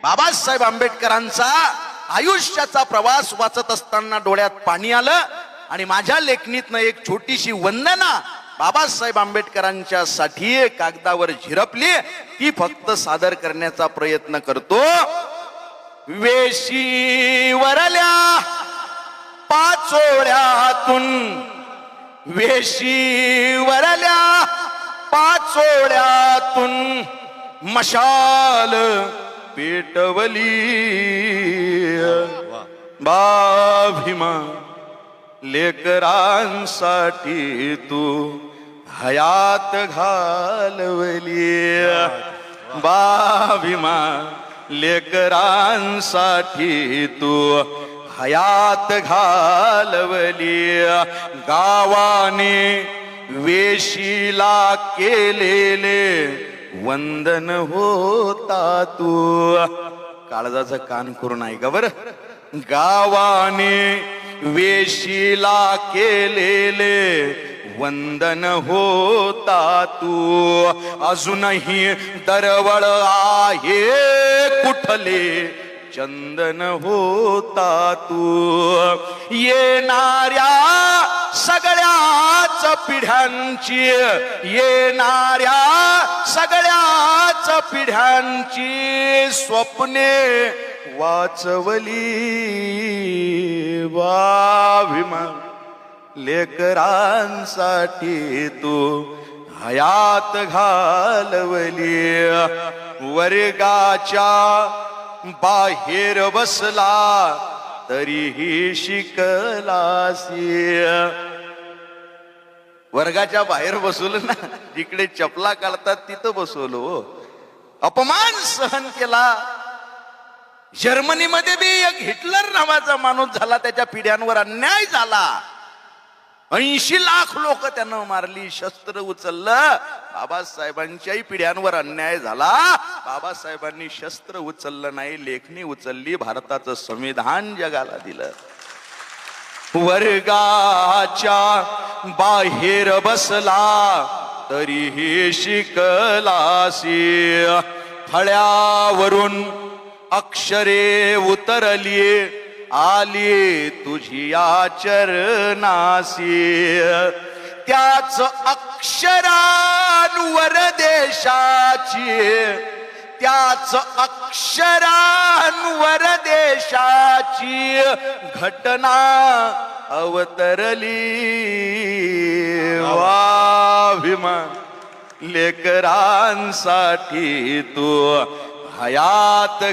बाबासाहेब आंबेडकरांचा आयुष्याचा प्रवास वाचत असताना डोळ्यात पाणी आलं आणि माझ्या लेखणीतनं एक छोटीशी वंदना बाबासाहेब आंबेडकरांच्या साठी कागदावर झिरपली, ती फक्त सादर करण्याचा प्रयत्न करतो. वेशीवरल्या पाचोळ्यातून, वेशीवरल्या पाचोळ्यातून मशाल पेटवली. बाभीमा लेकरांसाठी तू हयात घालवली. बाभीमा लेकरांसाठी तू हयात घालवली. गावाने वेशीला केलेले वंदन होता तू. काळजाचं कान करून ऐका बर. गावाने वेशीला केलेले वंदन होता तू. अजूनही दरवळ आहे कुठले चंदन होता तू. येणाऱ्या सगळ्याच पिढ्यांची, येणाऱ्या सगळ्याच पिढ्यांची स्वप्ने वाचवली. बाभीमा लेकरांसाठी तू हयात घालवली. वर्गाच्या बाहेर बसला तरीही शिकलासी. वर्गाच्या बाहेर बसवलं ना, जिकडे चपला काढतात तिथं बसवलो. अपमान सहन केला. जर्मनीमध्ये बी एक हिटलर नावाचा माणूस झाला, त्याच्या पिढ्यांवर अन्याय झाला. 80 लाख लोक त्यानं मारली, शस्त्र उचललं. बाबासाहेबांच्याही पिढ्यांवर अन्याय झाला. बाबासाहेबांनी शस्त्र उचललं नाही, लेखणी उचलली, भारताचं संविधान जगाला दिलं. वर्गाच्या बाहेर बसला तरीही शिकलासी. फळ्यावरून अक्षरे उतरली, आली तुझिया चरणासी. त्याच अक्षरांवर देशाची, त्याच अक्षरांवर देशाची घटना अवतरली. वाभिमा लेकरांसाठी तू हयात